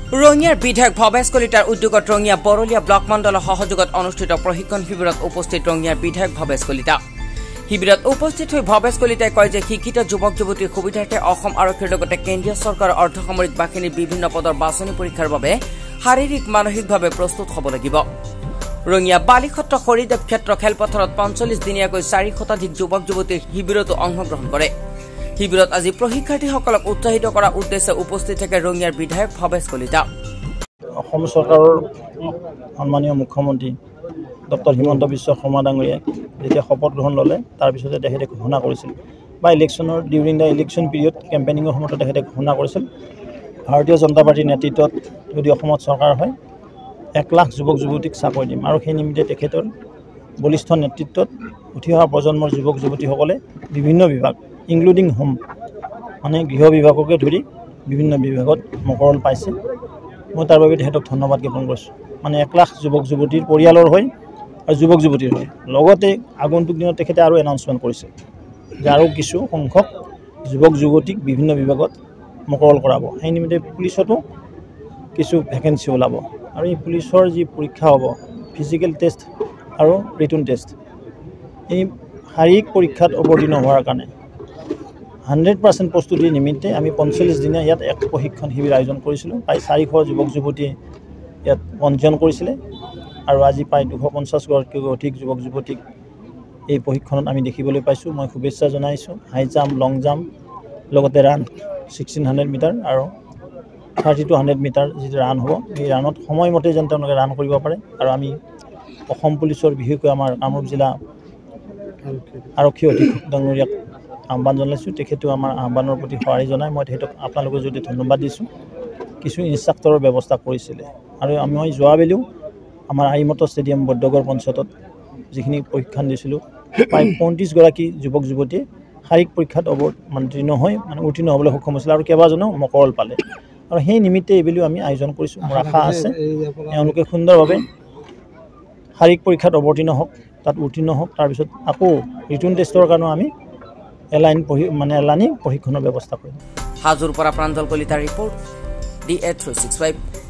ৰঙিয়াৰ বিধায়ক ভৱেশ কলিতাৰ উদ্যোগত ৰঙিয়া বৰলীয়া ব্লক মণ্ডলৰ সহযোগত অনুষ্ঠিত প্ৰশিক্ষণ শিবিৰত উপস্থিত ৰঙিয়াৰ বিধায়ক ভৱেশ কলিতা। শিবিৰত উপস্থিত হৈ ভৱেশ কলিতাই কয় যে শিক্ষিত যুৱক যুৱতীৰ সুবিধাৰ্থে অসম আৰক্ষীৰ লগতে কেন্দ্ৰীয় চৰকাৰৰ অৰ্ধসামৰিক বাহিনীৰ বিভিন্ন পদৰ বাছনি পৰীক্ষাৰ বাবে শাৰীৰিক মানসিকভাৱে প্ৰস্তুত হ'ব লাগিব। ৰঙিয়া বালিক্ষেত্ৰ হৰিদেৱ ক্ষেত্ৰ খেলপথাৰত ৪৫ দিনীয়াকৈ ৪০ শতাধিক যুৱক যুৱতীৰ শিবিৰতো অংশগ্ৰহণ কৰে। শিবিৰত আজি প্ৰশিক্ষাৰ্থীসকলক উৎসাহিত কৰাৰ উদ্দেশ্যে উপস্থিত থাকে ৰঙিয়াৰ বিধায়ক ভৱেশ কলিতা। অসম চৰকাৰৰ সন্মানীয় মুখ্যমন্ত্ৰী ডক্টৰ হিমন্ত বিশ্ব শৰ্মা ডাঙৰীয়াই যেতিয়া শপত গ্ৰহণ ল'লে তাৰপিছতে তেখেতে ঘোষণা কৰিছিল বা ইলেকশ্যনৰ ডিউৰিং দ্য ইলেকশ্যন পিৰিয়ড কেম্পেইনিঙৰ সময়ত তেখেতে ঘোষণা কৰিছিল ভাৰতীয় জনতা পাৰ্টীৰ নেতৃত্বত যদি অসমত চৰকাৰ হয় ১ লাখ যুৱক যুৱতীক চাকৰি দিম আৰু সেই নিমিত্তে তেখেতৰ বলিষ্ঠ নেতৃত্বত উঠি অহা প্ৰজন্মৰ যুৱক যুৱতীসকলে বিভিন্ন বিভাগ ইনক্লুডিং হোম মানে গৃহ বিভাগকে ধৰি বিভিন্ন বিভাগত মকৰল পাইছে। মই তাৰ বাবে তেখেতক ধন্যবাদ জ্ঞাপন কৰিছোঁ। মানে ১ লাখ যুৱক যুৱতীৰ পৰিয়ালৰ হৈ আৰু যুৱক যুৱতীৰ হৈ লগতে আগন্তুক দিনত তেখেতে আৰু এনাউন্সমেণ্ট কৰিছে যে আৰু কিছু সংখ্যক যুৱক যুৱতীক বিভিন্ন বিভাগত মকৰল কৰাব। সেই নিমিত্তে পুলিচতো কিছু ভেকেঞ্চি ওলাব আৰু এই পুলিচৰ যি পৰীক্ষা হ'ব ফিজিকেল টেষ্ট আৰু ৰিটন টেষ্ট এই শাৰীৰিক পৰীক্ষাত অৱতীৰ্ণ হোৱাৰ কাৰণে 100% প্ৰস্তুতিৰ নিমিত্তে আমি ৪৫ দিনীয়া ইয়াত এক প্ৰশিক্ষণ শিবিৰ আয়োজন কৰিছিলোঁ। প্ৰায় ৪০০ যুৱক যুৱতীয়ে ইয়াত পঞ্জীয়ন কৰিছিলে আৰু আজি প্ৰায় ২৫০গৰাকীকৈ অধিক যুৱক যুৱতীক এই প্ৰশিক্ষণত আমি দেখিবলৈ পাইছোঁ। মই শুভেচ্ছা জনাইছোঁ। হাই জাম্প, লং জাম্প লগতে ৰাণ 1600 মিটাৰ আৰু 30 to 100 মিটাৰ যিটো ৰাণ হ'ব এই ৰাণত সময়মতে যেন তেওঁলোকে ৰাণ কৰিব পাৰে। আৰু আমি অসম পুলিচৰ বিশেষকৈ আমাৰ কামৰূপ জিলা আৰক্ষী অধীক্ষক ডাঙৰীয়াক আহ্বান জনাইছোঁ। তেখেতেও আমাৰ আহ্বানৰ প্ৰতি সঁহাৰি জনাই মই তেখেতক আপোনালোকে যদি ধন্যবাদ দিছোঁ। কিছু ইনষ্ট্ৰাক্টৰৰ ব্যৱস্থা কৰিছিলে আৰু মই যোৱাবেলিও আমাৰ আইমত ষ্টেডিয়াম বৈদ্যগড় পঞ্চায়তত যিখিনি প্ৰশিক্ষণ দিছিলোঁ প্ৰায় ৩৫গৰাকী যুৱক যুৱতীয়ে শাৰীৰিক পৰীক্ষাত অৱতীৰ্ণ হৈ মানে উত্তীৰ্ণ হ'বলৈ সক্ষম হৈছিলে আৰু কেইবাজনেও মকৰল পালে আৰু সেই নিমিত্তে এইবুলিও আমি আয়োজন কৰিছোঁ। মোৰ আশা আছে তেওঁলোকে সুন্দৰভাৱে শাৰীৰিক পৰীক্ষাত অৱতীৰ্ণ হওক, তাত উত্তীৰ্ণ হওক, তাৰপিছত আকৌ ৰিটন টেষ্টৰ কাৰণেও আমি এলানি প্ৰশিক্ষণৰ ব্যৱস্থা কৰিম। হাজোৰ পৰা প্ৰাঞ্জল কলিতাৰ ৰিপৰ্ট DA365।